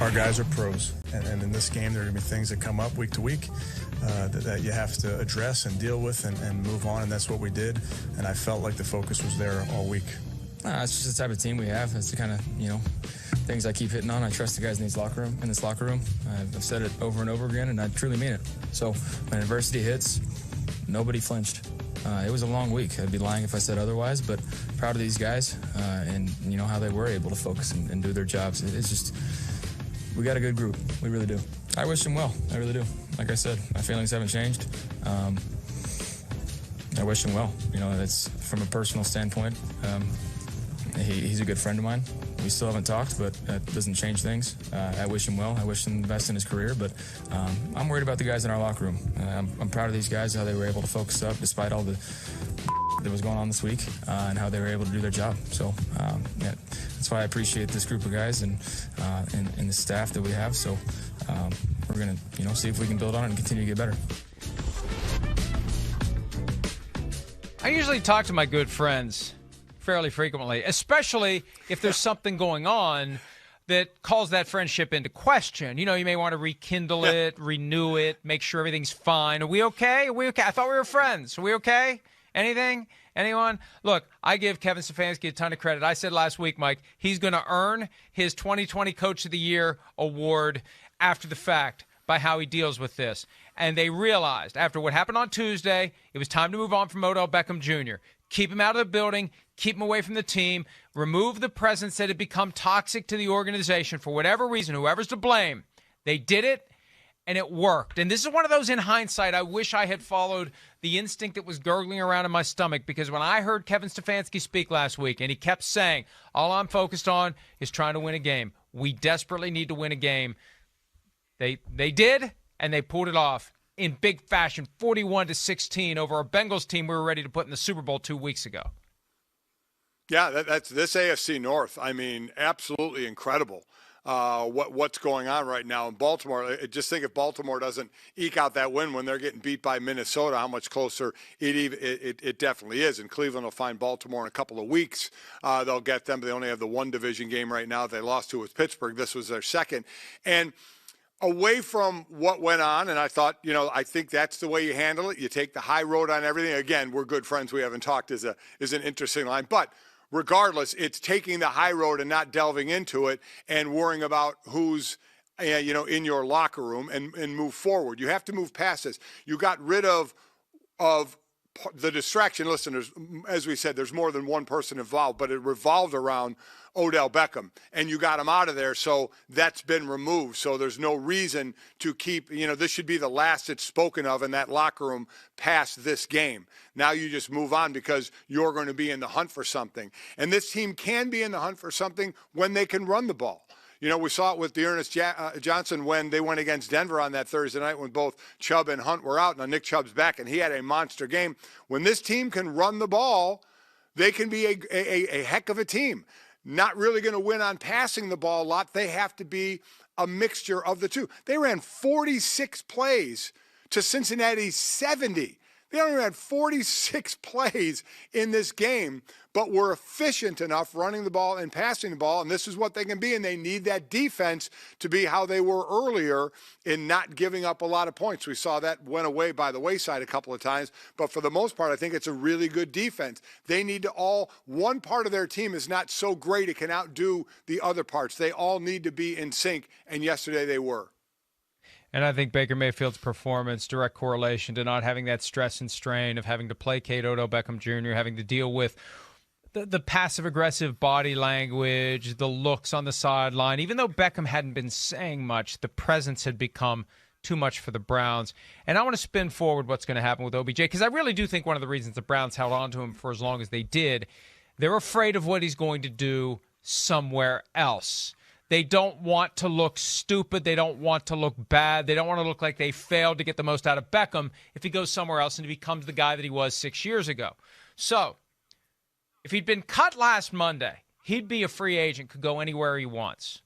Our guys are pros, and in this game there are going to be things that come up week to week that you have to address and deal with and move on, and that's what we did, and I felt like the focus was there all week. It's just the type of team we have. It's the kind of, things I keep hitting on. I trust the guys in this locker room. I've said it over and over again, and I truly mean it. So when adversity hits, nobody flinched. It was a long week. I'd be lying if I said otherwise, but proud of these guys and how they were able to focus and do their jobs. It's just, we got a good group. We really do. I wish him well. I really do. Like I said, my feelings haven't changed. I wish him well. That's from a personal standpoint. He's a good friend of mine. We still haven't talked, but that doesn't change things. I wish him well. I wish him the best in his career, but I'm worried about the guys in our locker room. I'm proud of these guys, how they were able to focus up despite all the that was going on this week, and how they were able to do their job. So that's why I appreciate this group of guys and the staff that we have. So we're going to see if we can build on it and continue to get better. I usually talk to my good friends fairly frequently, especially if there's something going on that calls that friendship into question. You may want to rekindle it, renew it, make sure everything's fine. Are we okay? I thought we were friends. Are we okay? Anything? Anyone? Look, I give Kevin Stefanski a ton of credit. I said last week, Mike, he's going to earn his 2020 Coach of the Year award after the fact by how he deals with this. And they realized after what happened on Tuesday, it was time to move on from Odell Beckham Jr. Keep him out of the building, keep him away from the team, remove the presence that had become toxic to the organization for whatever reason, whoever's to blame. They did it, and it worked. And this is one of those, in hindsight, I wish I had followed the instinct that was gurgling around in my stomach, because when I heard Kevin Stefanski speak last week, and he kept saying, all I'm focused on is trying to win a game. We desperately need to win a game. They did, and they pulled it off in big fashion, 41-16 over a Bengals team we were ready to put in the Super Bowl 2 weeks ago. Yeah, that's this AFC North. I mean, absolutely incredible. What's going on right now in Baltimore. Just think if Baltimore doesn't eke out that win when they're getting beat by Minnesota, how much closer it definitely is. And Cleveland will find Baltimore in a couple of weeks. They'll get them. They only have the one division game right now they lost to with Pittsburgh. This was their second. And away from what went on, and I thought, I think that's the way you handle it. You take the high road on everything. Again, we're good friends. We haven't talked is an interesting line. But regardless, it's taking the high road and not delving into it and worrying about who's in your locker room and move forward. You have to move past this. You got rid of the distraction. Listen, as we said, there's more than one person involved, but it revolved around Odell Beckham, and you got him out of there, so that's been removed. So there's no reason to keep, this should be the last it's spoken of in that locker room past this game. Now you just move on because you're going to be in the hunt for something. And this team can be in the hunt for something when they can run the ball. We saw it with Dearness Johnson when they went against Denver on that Thursday night when both Chubb and Hunt were out. Now Nick Chubb's back, and he had a monster game. When this team can run the ball, they can be a heck of a team. Not really going to win on passing the ball a lot. They have to be a mixture of the two. They ran 46 plays to Cincinnati's 70. They only had 46 plays in this game, but were efficient enough running the ball and passing the ball, and this is what they can be, and they need that defense to be how they were earlier in not giving up a lot of points. We saw that went away by the wayside a couple of times, but for the most part, I think it's a really good defense. They need to one part of their team is not so great it can outdo the other parts. They all need to be in sync, and yesterday they were. And I think Baker Mayfield's performance, direct correlation to not having that stress and strain of having to placate Odell Beckham Jr., having to deal with the passive-aggressive body language, the looks on the sideline. Even though Beckham hadn't been saying much, the presence had become too much for the Browns. And I want to spin forward what's going to happen with OBJ, because I really do think one of the reasons the Browns held on to him for as long as they did, they're afraid of what he's going to do somewhere else. They don't want to look stupid. They don't want to look bad. They don't want to look like they failed to get the most out of Beckham if he goes somewhere else and he becomes the guy that he was 6 years ago. So if he'd been cut last Monday, he'd be a free agent, could go anywhere he wants.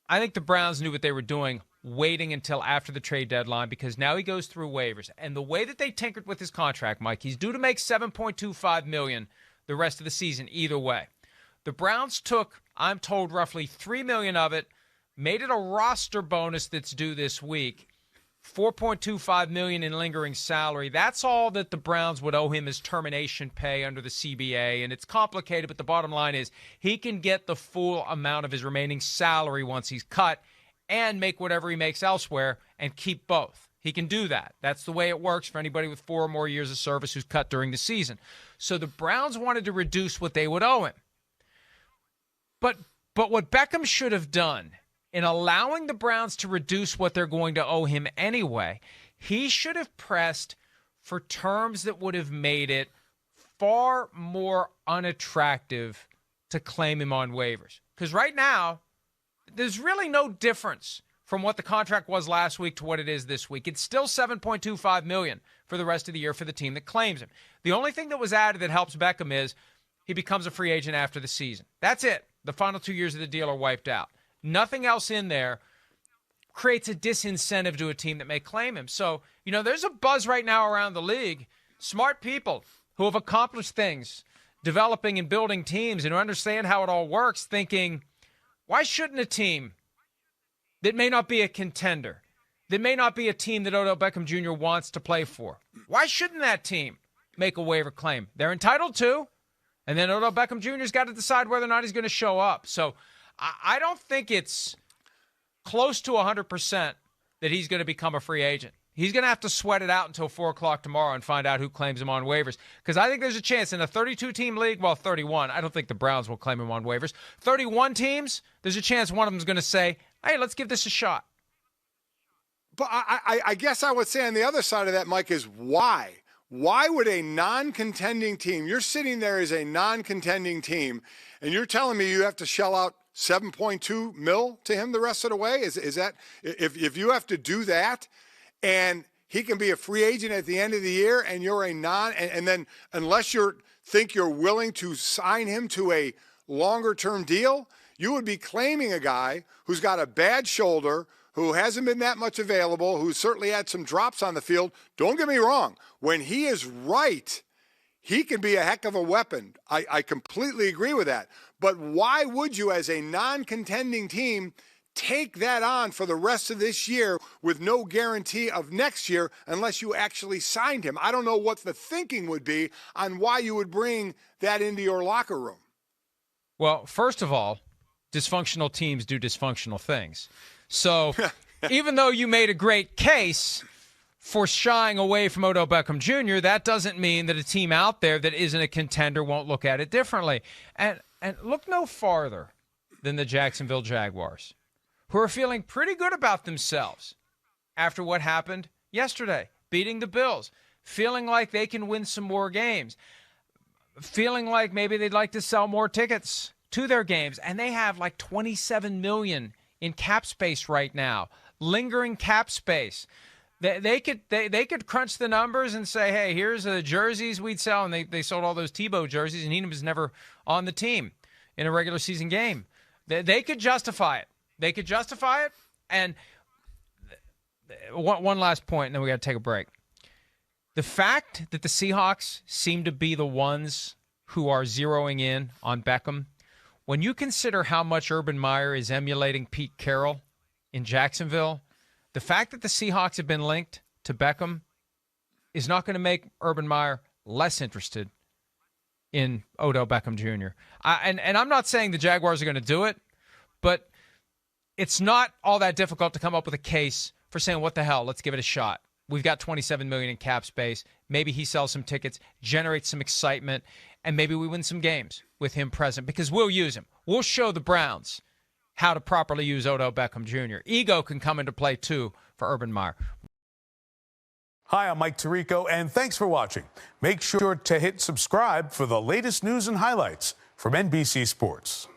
I think the Browns knew what they were doing, waiting until after the trade deadline, because now he goes through waivers. And the way that they tinkered with his contract, Mike, he's due to make $7.25 million the rest of the season either way. The Browns took, I'm told, roughly $3 million of it made it a roster bonus that's due this week, $4.25 million in lingering salary. That's all that the Browns would owe him as termination pay under the CBA, and it's complicated, but the bottom line is he can get the full amount of his remaining salary once he's cut and make whatever he makes elsewhere and keep both. He can do that. That's the way it works for anybody with 4 or more years of service who's cut during the season. So the Browns wanted to reduce what they would owe him. But what Beckham should have done in allowing the Browns to reduce what they're going to owe him anyway, he should have pressed for terms that would have made it far more unattractive to claim him on waivers. Because right now, there's really no difference from what the contract was last week to what it is this week. It's still $7.25 million for the rest of the year for the team that claims him. The only thing that was added that helps Beckham is he becomes a free agent after the season. That's it. The final 2 years of the deal are wiped out. Nothing else in there creates a disincentive to a team that may claim him. So, there's a buzz right now around the league. Smart people who have accomplished things, developing and building teams and who understand how it all works, thinking, why shouldn't a team that may not be a contender, that may not be a team that Odell Beckham Jr. wants to play for, why shouldn't that team make a waiver claim? They're entitled to, and then Odell Beckham Jr.'s got to decide whether or not he's going to show up. So I don't think it's close to 100% that he's going to become a free agent. He's going to have to sweat it out until 4 o'clock tomorrow and find out who claims him on waivers. Because I think there's a chance in a 32-team league, 31, I don't think the Browns will claim him on waivers. 31 teams, there's a chance one of them is going to say, hey, let's give this a shot. But I guess I would say on the other side of that, Mike, is why? Why would a non-contending team, you're sitting there as a non-contending team, and you're telling me you have to shell out $7.2 million to him the rest of the way? Is that, if you have to do that, and he can be a free agent at the end of the year, and you're a and then unless you think you're willing to sign him to a longer-term deal, you would be claiming a guy who's got a bad shoulder, who hasn't been that much available, who certainly had some drops on the field. Don't get me wrong. When he is right, he can be a heck of a weapon. I completely agree with that. But why would you, as a non-contending team, take that on for the rest of this year with no guarantee of next year unless you actually signed him? I don't know what the thinking would be on why you would bring that into your locker room. Well, first of all, dysfunctional teams do dysfunctional things. So even though you made a great case for shying away from Odell Beckham Jr., that doesn't mean that a team out there that isn't a contender won't look at it differently. And look no farther than the Jacksonville Jaguars, who are feeling pretty good about themselves after what happened yesterday, beating the Bills, feeling like they can win some more games, feeling like maybe they'd like to sell more tickets to their games. And they have like $27 million in cap space right now, lingering cap space. They could crunch the numbers and say, hey, here's the jerseys we'd sell. And they sold all those Tebow jerseys, and he was never on the team in a regular season game. They could justify it. They could justify it. And one last point, and then we got to take a break. The fact that the Seahawks seem to be the ones who are zeroing in on Beckham, when you consider how much Urban Meyer is emulating Pete Carroll in Jacksonville, the fact that the Seahawks have been linked to Beckham is not going to make Urban Meyer less interested in Odell Beckham Jr. And I'm not saying the Jaguars are going to do it, but it's not all that difficult to come up with a case for saying, what the hell, let's give it a shot. We've got $27 million in cap space. Maybe he sells some tickets, generates some excitement, and maybe we win some games with him present because we'll use him. We'll show the Browns how to properly use Odell Beckham Jr. Ego can come into play, too, for Urban Meyer. Hi, I'm Mike Tirico, and thanks for watching. Make sure to hit subscribe for the latest news and highlights from NBC Sports.